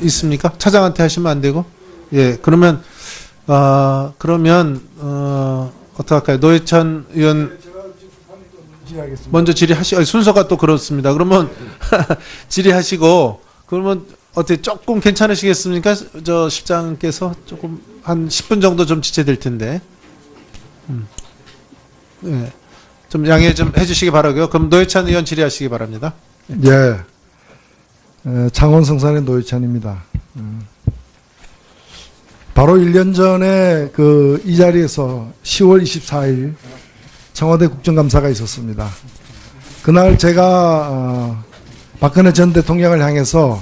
있습니까? 차장한테 하시면 안 되고. 예, 그러면 어떡할까요? 노회찬 의원 먼저 질의하시고, 순서가 또 그렇습니다. 그러면 질의하시고, 그러면 어떻게 조금 괜찮으시겠습니까? 저 실장께서 조금 한 10분 정도 좀 지체될 텐데. 예. 좀 양해 좀 해주시기 바라고요. 그럼 노회찬 의원 질의하시기 바랍니다. 예. 창원 성산의 노회찬입니다. 바로 1년 전에 이 자리에서 10월 24일 청와대 국정감사가 있었습니다. 그날 제가 박근혜 전 대통령을 향해서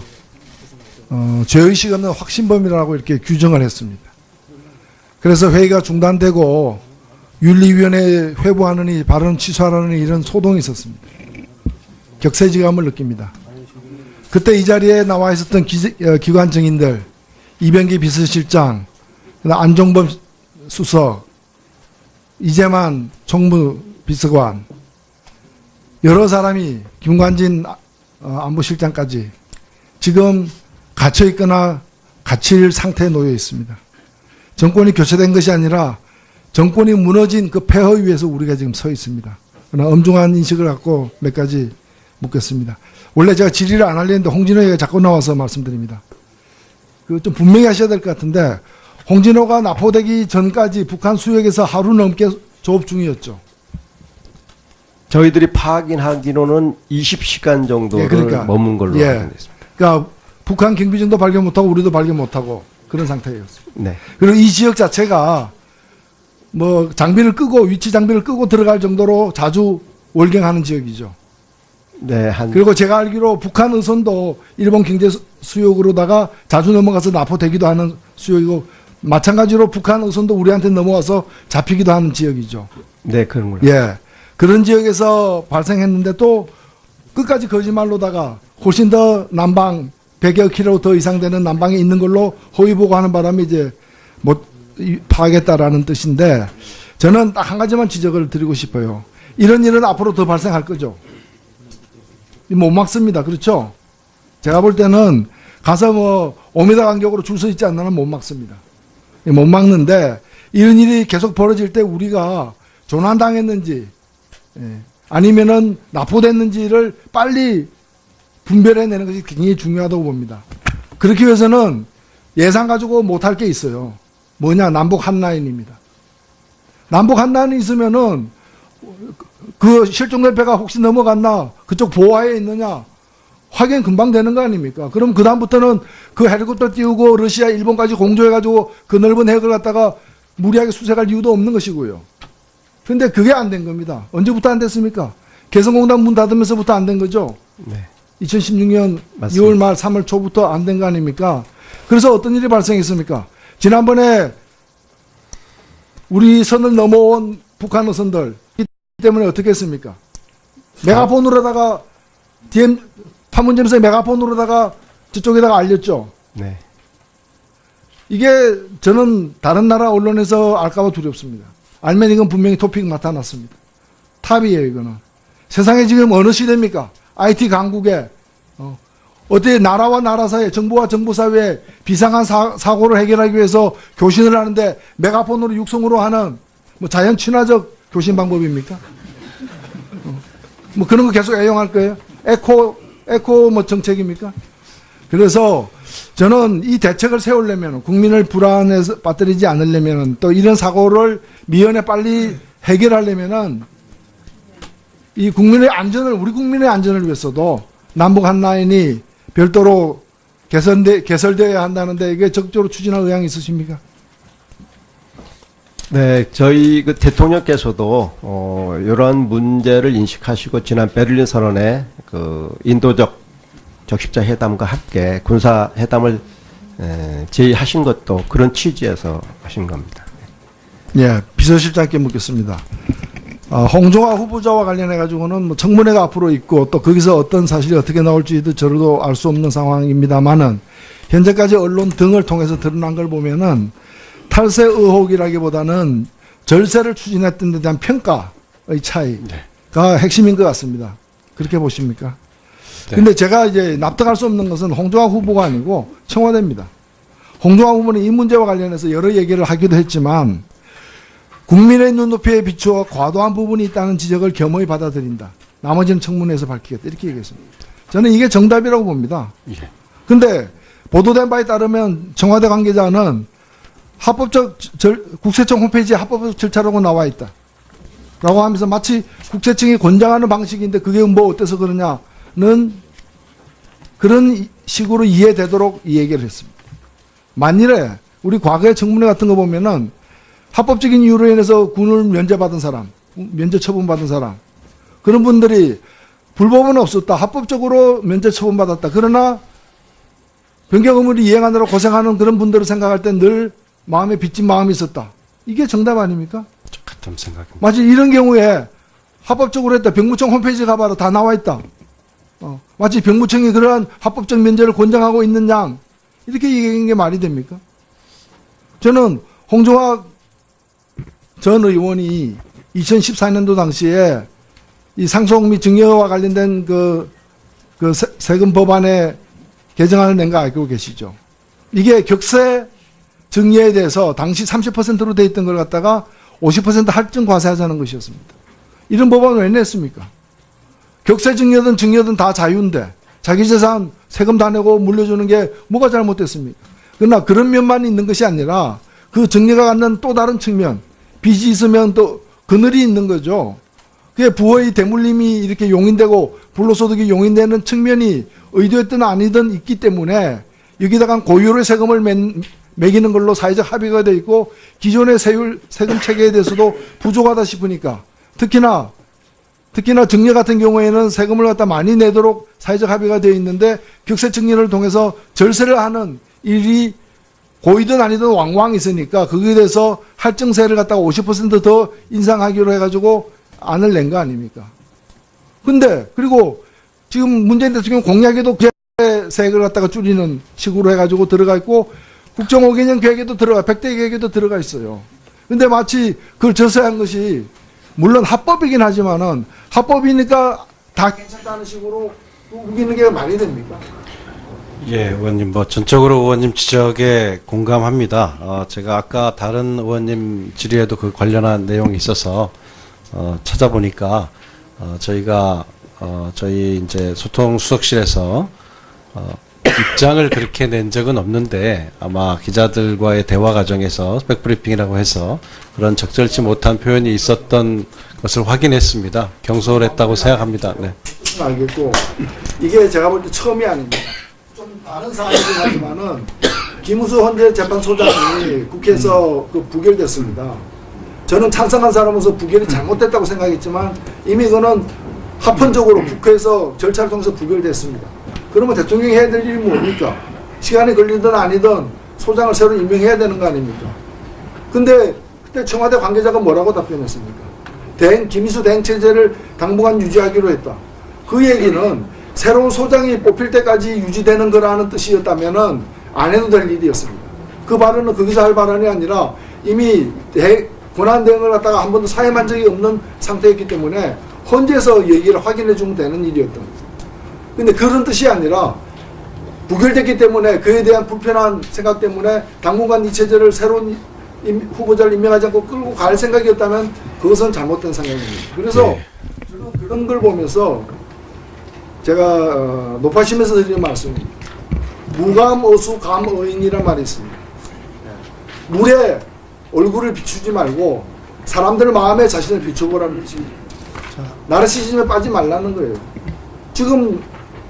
죄의식 없는 확신범이라고 이렇게 규정을 했습니다. 그래서 회의가 중단되고 윤리위원회에 회부하느니 발언 취소하라는 이런 소동이 있었습니다. 격세지감을 느낍니다. 그때 이 자리에 나와 있었던 기관 증인들, 이병기 비서실장, 안종범 수석, 이재만 총무비서관, 여러 사람이 김관진 안보실장까지 지금 갇혀있거나 갇힐 상태에 놓여 있습니다. 정권이 교체된 것이 아니라 정권이 무너진 그 폐허 위에서 우리가 지금 서 있습니다. 그러나 엄중한 인식을 갖고 몇 가지 묻겠습니다. 원래 제가 질의를 안 하려는데 홍진호 얘기가 자꾸 나와서 말씀드립니다. 좀 분명히 하셔야 될 것 같은데, 홍진호가 납포되기 전까지 북한 수역에서 하루 넘게 조업 중이었죠. 저희들이 확인하기로는 20시간 정도를 예, 그러니까, 머문 걸로 확인됐습니다. 그러니까 북한 경비정도 발견 못하고 우리도 발견 못하고 그런 상태였습니다. 네. 그리고 이 지역 자체가 뭐 장비를 끄고 위치 장비를 끄고 들어갈 정도로 자주 월경하는 지역이죠. 네, 그리고 제가 알기로 북한 의선도 일본 경제 수역으로다가 자주 넘어가서 납포되기도 하는 수역이고, 마찬가지로 북한 의선도 우리한테 넘어와서 잡히기도 하는 지역이죠. 네, 그런 걸로. 예. 그런 지역에서 발생했는데 또 끝까지 거짓말로다가 훨씬 더 남방 100여 킬로 더 이상 되는 남방에 있는 걸로 허위 보고하는 바람에 이제 못 파하겠다라는 뜻인데, 저는 딱 한 가지만 지적을 드리고 싶어요. 이런 일은 앞으로 더 발생할 거죠. 못 막습니다. 그렇죠? 제가 볼 때는 가서 뭐 5m 간격으로 줄 서 있지 않는 한 못 막습니다. 못 막는데, 이런 일이 계속 벌어질 때 우리가 조난당했는지 아니면은 납포됐는지를 빨리 분별해내는 것이 굉장히 중요하다고 봅니다. 그렇기 위해서는 예산 가지고 못할 게 있어요. 뭐냐? 남북 한라인입니다. 남북 한라인이 있으면은 그 실종된 배가 혹시 넘어갔나, 그쪽 보화에 있느냐 확인 금방 되는 거 아닙니까? 그럼 그 다음부터는 그 헬리콥터 띄우고 러시아, 일본까지 공조해가지고 그 넓은 해역을 갖다가 무리하게 수색할 이유도 없는 것이고요. 그런데 그게 안 된 겁니다. 언제부터 안 됐습니까? 개성공단 문 닫으면서부터 안 된 거죠. 네. 2016년 맞습니다. 2월 말 3월 초부터 안 된 거 아닙니까? 그래서 어떤 일이 발생했습니까? 지난번에 우리 선을 넘어온 북한 어선들 때문에 어떻게 했습니까? 메가폰으로다가 DM 판문점에서 메가폰으로다가 저쪽에다가 알렸죠. 네. 이게 저는 다른 나라 언론에서 알까봐 두렵습니다. 알면 이건 분명히 토픽 나타났습니다. 탑이에요, 이거는. 세상에 지금 어느 시대입니까? IT 강국에 어떻게 나라와 나라 사이에, 정부와 정부 사이에 비상한 사고를 해결하기 위해서 교신을 하는데 메가폰으로 육성으로 하는 뭐 자연 친화적 교신 방법입니까? 뭐 그런 거 계속 애용할 거예요? 에코 뭐 정책입니까? 그래서 저는 이 대책을 세우려면, 국민을 불안에서 빠뜨리지 않으려면, 또 이런 사고를 미연에 빨리 해결하려면은 이 국민의 안전을, 우리 국민의 안전을 위해서도 남북 한라인이 별도로 개설되어야 한다는데, 이게 적극적으로 추진할 의향이 있으십니까? 네, 저희 그 대통령께서도 이러한 문제를 인식하시고 지난 베를린 선언에 그 인도적 적십자 회담과 함께 군사 회담을 제의하신 것도 그런 취지에서 하신 겁니다. 예, 비서실장께 묻겠습니다. 홍종화 후보자와 관련해 가지고는 뭐 청문회가 앞으로 있고 또 거기서 어떤 사실이 어떻게 나올지도 저도 알 수 없는 상황입니다만은, 현재까지 언론 등을 통해서 드러난 걸 보면은 탈세 의혹이라기보다는 절세를 추진했던 데 대한 평가의 차이가 핵심인 것 같습니다. 그렇게 보십니까? 네. 근데 제가 이제 납득할 수 없는 것은 홍종화 후보가 아니고 청와대입니다. 홍종학 후보는 이 문제와 관련해서 여러 얘기를 하기도 했지만 국민의 눈높이에 비추어 과도한 부분이 있다는 지적을 겸허히 받아들인다. 나머지는 청문회에서 밝히겠다. 이렇게 얘기했습니다. 저는 이게 정답이라고 봅니다. 그런데 보도된 바에 따르면 청와대 관계자는 국세청 홈페이지에 합법적 절차라고 나와 있다. 라고 하면서 마치 국세청이 권장하는 방식인데 그게 뭐 어때서 그러냐는 그런 식으로 이해되도록 이 얘기를 했습니다. 만일에 우리 과거의 청문회 같은 거 보면은 합법적인 이유로 인해서 군을 면제받은 사람, 면제 처분받은 사람, 그런 분들이 불법은 없었다. 합법적으로 면제 처분받았다. 그러나 변경 의무를 이행하느라 고생하는 그런 분들을 생각할 때 늘 마음에 빚진 마음이 있었다. 이게 정답 아닙니까? 같은 생각입니다. 마치 이런 경우에 합법적으로 했다. 병무청 홈페이지 가봐라. 다 나와 있다. 마치 병무청이 그러한 합법적 면제를 권장하고 있는 양. 이렇게 얘기하는 게 말이 됩니까? 저는 홍종학 전 의원이 2014년도 당시에 이 상속 및 증여와 관련된 그 세금 법안에 개정안을 낸 거 알고 계시죠? 이게 격세 증여에 대해서 당시 30%로 돼 있던 걸 갖다가 50% 할증 과세하자는 것이었습니다. 이런 법안을 왜 냈습니까? 격세 증여든 증여든 다 자유인데 자기 재산 세금 다 내고 물려주는 게 뭐가 잘못됐습니까? 그러나 그런 면만 있는 것이 아니라 그 증여가 갖는 또 다른 측면, 빚이 있으면 또 그늘이 있는 거죠. 그게 부의 대물림이 이렇게 용인되고 불로소득이 용인되는 측면이 의도했든 아니든 있기 때문에 여기다가 고유의 세금을 매기는 걸로 사회적 합의가 되어 있고 기존의 세금 체계에 대해서도 부족하다 싶으니까 특히나 증여 같은 경우에는 세금을 갖다 많이 내도록 사회적 합의가 되어 있는데 격세 증여를 통해서 절세를 하는 일이 고이든 아니든 왕왕 있으니까 거기에 대해서 할증세를 갖다가 50%더 인상하기로 해가지고 안을 낸 거 아닙니까? 근데 그리고 지금 문재인 대통령 공약에도 세액을 갖다가 줄이는 식으로 해가지고 들어가 있고 국정 5개년 계획에도 100대 계획에도 들어가 있어요. 근데 마치 그걸 절세한 것이 물론 합법이긴 하지만은 합법이니까 다 괜찮다는 식으로 우기는 게 말이 됩니까? 예, 의원님, 전적으로 의원님 지적에 공감합니다. 제가 아까 다른 의원님 질의에도 그 관련한 내용이 있어서, 찾아보니까, 저희가, 저희 이제 소통수석실에서, 입장을 그렇게 낸 적은 없는데, 아마 기자들과의 대화 과정에서 스펙브리핑이라고 해서 그런 적절치 못한 표현이 있었던 것을 확인했습니다. 경솔했다고 생각합니다. 네. 알겠고, 이게 제가 볼 때 처음이 아닙니다. 다른 사안이긴 하지만은 김우수 헌재 재판소장이 국회에서 부결됐습니다. 저는 찬성한 사람으로서 부결이 잘못됐다고 생각했지만 이미 그거는 합헌적으로 국회에서 절차를 통해서 부결됐습니다. 그러면 대통령이 해야 될 일이 뭡니까? 시간이 걸리든 아니든 소장을 새로 임명해야 되는 거 아닙니까? 근데 그때 청와대 관계자가 뭐라고 답변했습니까? 김희수 대행체제를 당분간 유지하기로 했다. 그 얘기는 새로운 소장이 뽑힐 때까지 유지되는 거라는 뜻이었다면은 안 해도 될 일이었습니다. 그 발언은 거기서 할 발언이 아니라 이미 권한 대행을 갖다가 한 번도 사임한 적이 없는 상태였기 때문에 헌재에서 얘기를 확인해 주면 되는 일이었던 거죠. 근데 그런 뜻이 아니라 부결됐기 때문에 그에 대한 불편한 생각 때문에 당분간 이 체제를 새로운 후보자를 임명하지 않고 끌고 갈 생각이었다면 그것은 잘못된 생각입니다. 그래서 그런 걸 보면서 제가 높아심에서 드리는 말씀입니다. 무감어수 감어인이란 말이 있습니다. 물에 얼굴을 비추지 말고 사람들 마음에 자신을 비춰보라는 거지. 나르시즘에 빠지지 말라는 거예요. 지금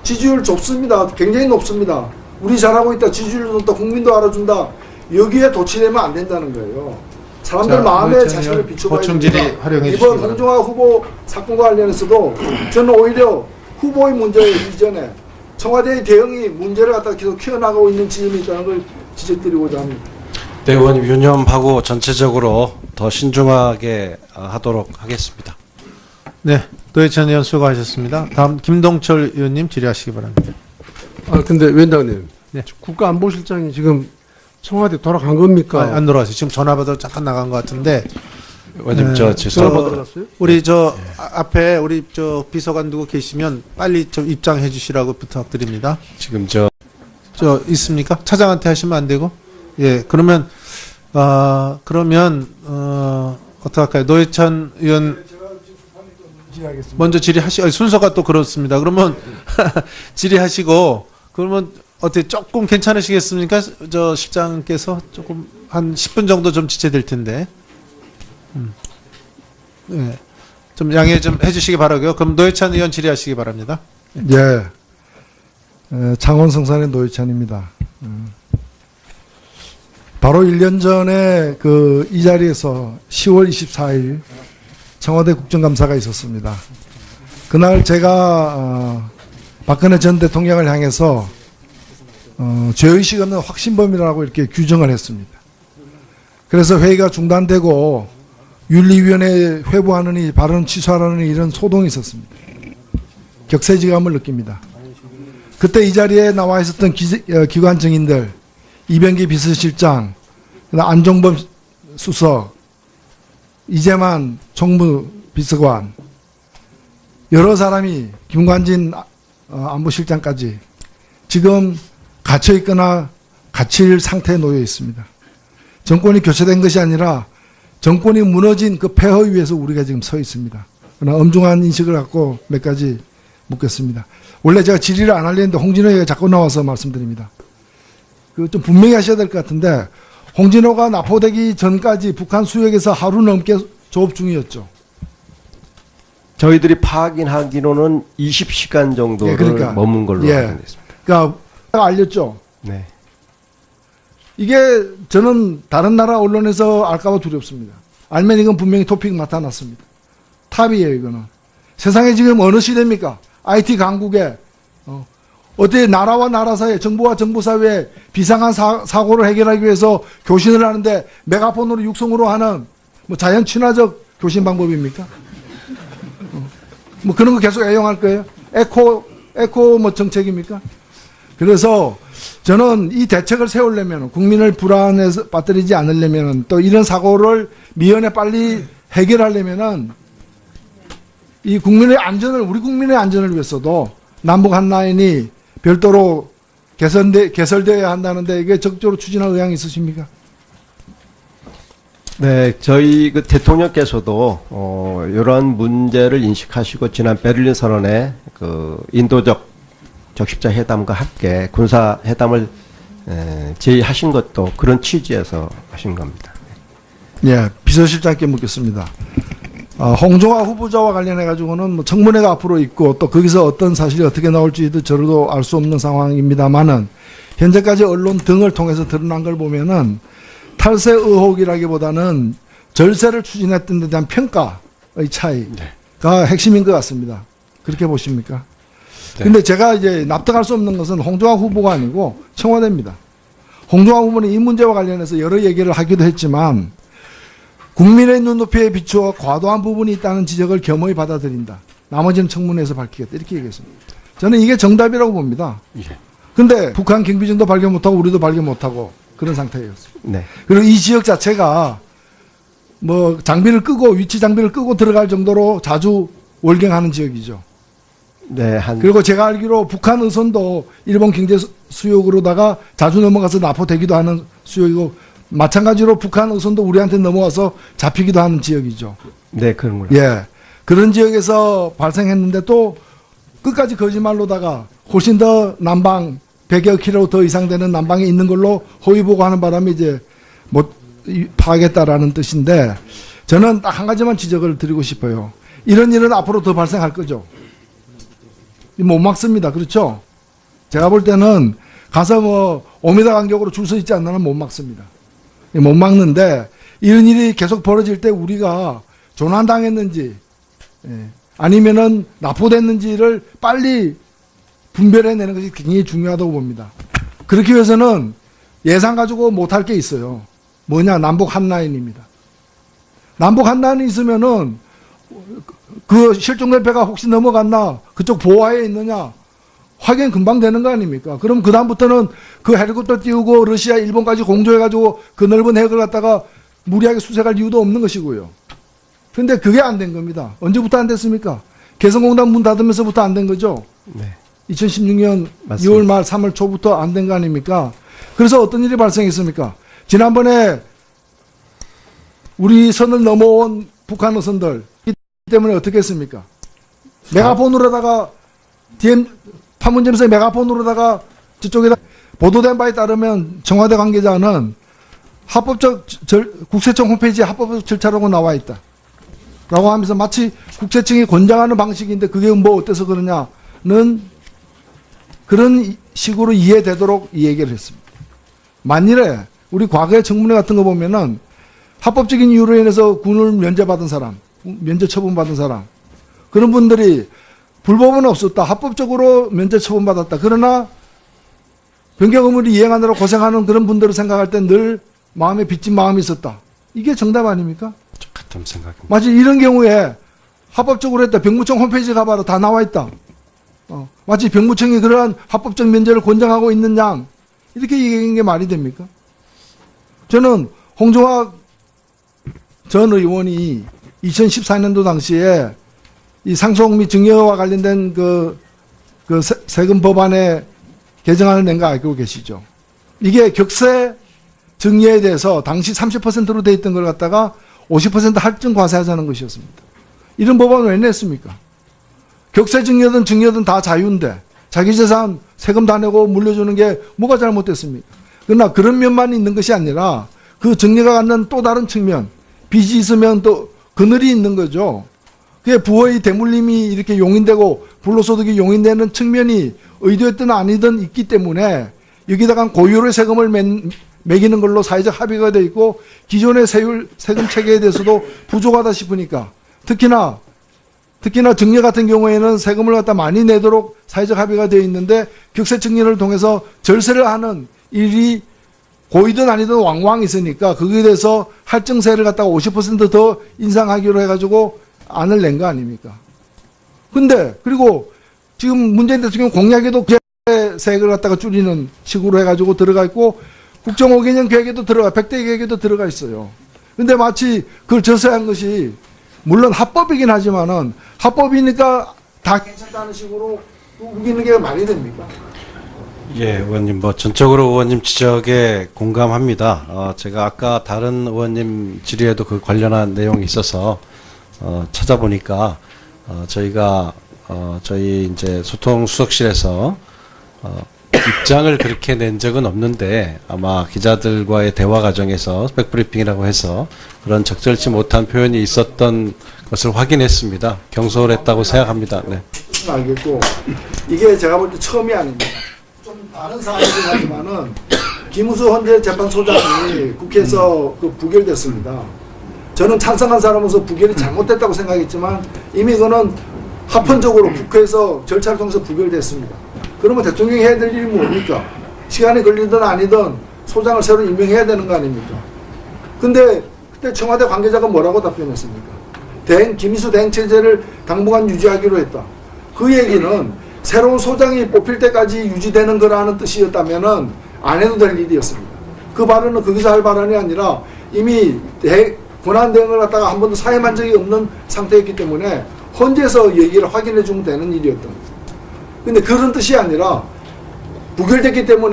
지지율 좁습니다. 굉장히 높습니다. 우리 잘하고 있다. 지지율도 높다. 국민도 알아준다. 여기에 도취되면 안 된다는 거예요. 사람들 마음에 자신을 비춰봐야 됩니다. 이번 홍종학 후보 사건과 관련해서도 저는 오히려 후보의 문제 이전에 청와대의 대응이 문제를 갖다가 계속 키워나가고 있는 지점이 있다는 걸 지적드리고자 합니다. 네, 의원님 유념하고 전체적으로 더 신중하게 하도록 하겠습니다. 네, 노회찬 의원 수고하셨습니다. 다음 김동철 의원님 질의하시기 바랍니다. 근데 위원장님, 네. 국가안보실장이 지금 청와대 돌아간 겁니까? 안 돌아왔어요. 지금 전화 받아서 잠깐 나간 것 같은데. 의원님, 우리 앞에 우리 비서관 누구 계시면 빨리 좀 입장해 주시라고 부탁드립니다. 지금 있습니까? 차장한테 하시면 안 되고. 예, 그러면 어떡할까요? 노회찬 의원 먼저 질의하시, 순서가 또 그렇습니다. 그러면 질의하시고, 그러면 어떻게 조금 괜찮으시겠습니까? 저 실장께서 조금 한 10분 정도 좀 지체될 텐데. 예. 좀 양해 좀 해주시기 바라고요. 그럼 노회찬 의원 질의하시기 바랍니다. 예. 창원 성산의 노회찬입니다. 바로 1년 전에 이 자리에서 10월 24일 청와대 국정감사가 있었습니다. 그날 제가 박근혜 전 대통령을 향해서 죄의식 없는 확신범이라고 이렇게 규정을 했습니다. 그래서 회의가 중단되고 윤리위원회에 회부하느니 발언 취소하라는 이런 소동이 있었습니다. 격세지감을 느낍니다. 그때 이 자리에 나와 있었던 기관 증인들, 이병기 비서실장, 안종범 수석, 이재만 총무비서관, 여러 사람이 김관진 안보실장까지 지금 갇혀있거나 갇힐 상태에 놓여 있습니다. 정권이 교체된 것이 아니라 정권이 무너진 그 폐허 위에서 우리가 지금 서 있습니다. 그러나 엄중한 인식을 갖고 몇 가지 묻겠습니다. 원래 제가 질의를 안 하려는데 홍진호 얘기가 자꾸 나와서 말씀드립니다. 좀 분명히 하셔야 될 것 같은데, 홍진호가 납포되기 전까지 북한 수역에서 하루 넘게 조업 중이었죠. 저희들이 확인하기로는 20시간 정도를 예, 그러니까. 머문 걸로 예. 확인됐습니다. 그러니까 알렸죠. 네. 이게 저는 다른 나라 언론에서 알까봐 두렵습니다. 알면 이건 분명히 토픽 나타났습니다. 탑이에요, 이거는. 세상에 지금 어느 시대입니까? IT 강국에 어떻게 나라와 나라 사이에, 정부와 정부 사이에 비상한 사고를 해결하기 위해서 교신을 하는데 메가폰으로 육성으로 하는 뭐 자연 친화적 교신 방법입니까? 뭐 그런 거 계속 애용할 거예요? 에코 뭐 정책입니까? 그래서 저는 이 대책을 세우려면, 국민을 불안에 빠뜨리지 않으려면, 또 이런 사고를 미연에 빨리 해결하려면은 이 국민의 안전을, 우리 국민의 안전을 위해서도 남북 한 라인이 별도로 개설되어야 한다는데 이게 적극적으로 추진할 의향이 있으십니까? 네, 저희 대통령께서도 이러한 문제를 인식하시고 지난 베를린 선언에 인도적 적십자 회담과 함께 군사 회담을 제의하신 것도 그런 취지에서 하신 겁니다. 예, 비서실장께 묻겠습니다. 홍종화 후보자와 관련해 가지고는 뭐 청문회가 앞으로 있고 또 거기서 어떤 사실이 어떻게 나올지도 저도 알 수 없는 상황입니다만은 현재까지 언론 등을 통해서 드러난 걸 보면은 탈세 의혹이라기보다는 절세를 추진했던 데 대한 평가의 차이가 핵심인 것 같습니다. 그렇게 보십니까? 네. 근데 제가 이제 납득할 수 없는 것은 홍종화 후보가 아니고 청와대입니다. 홍종화 후보는 이 문제와 관련해서 여러 얘기를 하기도 했지만 국민의 눈높이에 비추어 과도한 부분이 있다는 지적을 겸허히 받아들인다. 나머지는 청문회에서 밝히겠다. 이렇게 얘기했습니다. 저는 이게 정답이라고 봅니다. 예. 근데 북한 경비정도 발견 못하고 우리도 발견 못하고 그런 상태였습니다. 네. 그리고 이 지역 자체가 뭐 장비를 끄고 위치 장비를 끄고 들어갈 정도로 자주 월경하는 지역이죠. 네, 그리고 제가 알기로 북한 의선도 일본 경제 수역으로다가 자주 넘어가서 납포되기도 하는 수역이고 마찬가지로 북한 의선도 우리한테 넘어와서 잡히기도 하는 지역이죠. 네, 그런 거요. 예. 그런 지역에서 발생했는데 또 끝까지 거짓말로다가 훨씬 더 남방 100여 킬로 더 이상 되는 남방에 있는 걸로 허위 보고하는 바람에 이제 못 파하겠다라는 뜻인데 저는 딱 한 가지만 지적을 드리고 싶어요. 이런 일은 앞으로 더 발생할 거죠. 못 막습니다. 그렇죠? 제가 볼 때는 가서 뭐 5m 간격으로 줄 서 있지 않는 한 못 막습니다. 못 막는데 이런 일이 계속 벌어질 때 우리가 조난당했는지 아니면은 납포됐는지를 빨리 분별해내는 것이 굉장히 중요하다고 봅니다. 그렇기 위해서는 예상 가지고 못할 게 있어요. 뭐냐? 남북 한라인입니다. 남북 한라인이 있으면은 그 실종된 배가 혹시 넘어갔나 그쪽 보화에 있느냐 확인 금방 되는 거 아닙니까? 그럼 그다음부터는 그 헬리콥터 띄우고 러시아, 일본까지 공조해가지고 그 넓은 해역을 갖다가 무리하게 수색할 이유도 없는 것이고요. 그런데 그게 안 된 겁니다. 언제부터 안 됐습니까? 개성공단 문 닫으면서부터 안 된 거죠. 네. 2016년 맞습니다. 2월 말 3월 초부터 안 된 거 아닙니까? 그래서 어떤 일이 발생했습니까? 지난번에 우리 선을 넘어온 북한 어선들 때문에 어떻게 했습니까? 메가폰으로다가 DM 판문점에서 메가폰으로다가 저쪽에다 보도된 바에 따르면 청와대 관계자는 합법적 국세청 홈페이지에 합법적 절차라고 나와 있다. 라고 하면서 마치 국세청이 권장하는 방식인데 그게 뭐 어때서 그러냐는 그런 식으로 이해되도록 이 얘기를 했습니다. 만일에 우리 과거의 청문회 같은 거 보면은 합법적인 이유로 인해서 군을 면제받은 사람, 면제 처분받은 사람, 그런 분들이 불법은 없었다. 합법적으로 면제 처분받았다. 그러나 변경 의무를 이행하느라 고생하는 그런 분들을 생각할 때 늘 마음에 빚진 마음이 있었다. 이게 정답 아닙니까? 같은 생각입니다. 마치 이런 경우에 합법적으로 했다. 병무청 홈페이지 가봐라. 다 나와 있다. 마치 병무청이 그러한 합법적 면제를 권장하고 있는 양. 이렇게 얘기한 게 말이 됩니까? 저는 홍종학 전 의원이 2014년도 당시에 이 상속 및 증여와 관련된 그 세금 법안에 개정안을 낸 거 알고 계시죠? 이게 격세 증여에 대해서 당시 30%로 돼 있던 걸 갖다가 50% 할증 과세하자는 것이었습니다. 이런 법안을 왜 냈습니까? 격세 증여든 증여든 다 자유인데 자기 재산 세금 다 내고 물려주는 게 뭐가 잘못됐습니까? 그러나 그런 면만 있는 것이 아니라 그 증여가 갖는 또 다른 측면, 빚이 있으면 또 그늘이 있는 거죠. 그게 부의 대물림이 이렇게 용인되고 불로소득이 용인되는 측면이 의도했든 아니든 있기 때문에 여기다가 고유의 세금을 매기는 걸로 사회적 합의가 되어 있고 기존의 세금 체계에 대해서도 부족하다 싶으니까 특히나 증여 같은 경우에는 세금을 갖다 많이 내도록 사회적 합의가 되어 있는데 격세 증여를 통해서 절세를 하는 일이 고이든 아니든 왕왕 있으니까 거기에 대해서 할증세를 갖다가 50% 더 인상하기로 해가지고 안을 낸 거 아닙니까? 근데 그리고 지금 문재인 대통령 공약에도 세액을 갖다가 줄이는 식으로 해가지고 들어가 있고 국정 5개년 계획에도 들어가 100대 계획에도 들어가 있어요. 근데 마치 그걸 절세한 것이 물론 합법이긴 하지만은 합법이니까 다 괜찮다는 식으로 우기는 게 말이 됩니까? 예, 의원님, 전적으로 의원님 지적에 공감합니다. 제가 아까 다른 의원님 질의에도 그 관련한 내용이 있어서, 찾아보니까, 저희가, 저희 이제 소통수석실에서, 입장을 그렇게 낸 적은 없는데, 아마 기자들과의 대화 과정에서 스펙브리핑이라고 해서 그런 적절치 못한 표현이 있었던 것을 확인했습니다. 경솔했다고 생각합니다. 네. 알겠고, 이게 제가 볼 때 처음이 아닙니다. 좀 다른 사안이긴 하지만은 김우수 헌재 재판소장이 국회에서 부결됐습니다. 저는 찬성한 사람으로서 부결이 잘못됐다고 생각했지만 이미 그거는 합헌적으로 국회에서 절차를 통해서 부결됐습니다. 그러면 대통령이 해야 될 일이 뭡니까? 시간이 걸리든 아니든 소장을 새로 임명해야 되는 거 아닙니까? 근데 그때 청와대 관계자가 뭐라고 답변했습니까? 김희수 대행체제를 당분간 유지하기로 했다. 그 얘기는 새로운 소장이 뽑힐 때까지 유지되는 거라는 뜻이었다면은 안 해도 될 일이었습니다. 그 발언은 거기서 할 발언이 아니라 이미 권한대행을 갖다가 한 번도 사임한 적이 없는 상태였기 때문에 헌재에서 얘기를 확인해 주면 되는 일이었던 거죠. 근데 그런 뜻이 아니라 부결됐기 때문에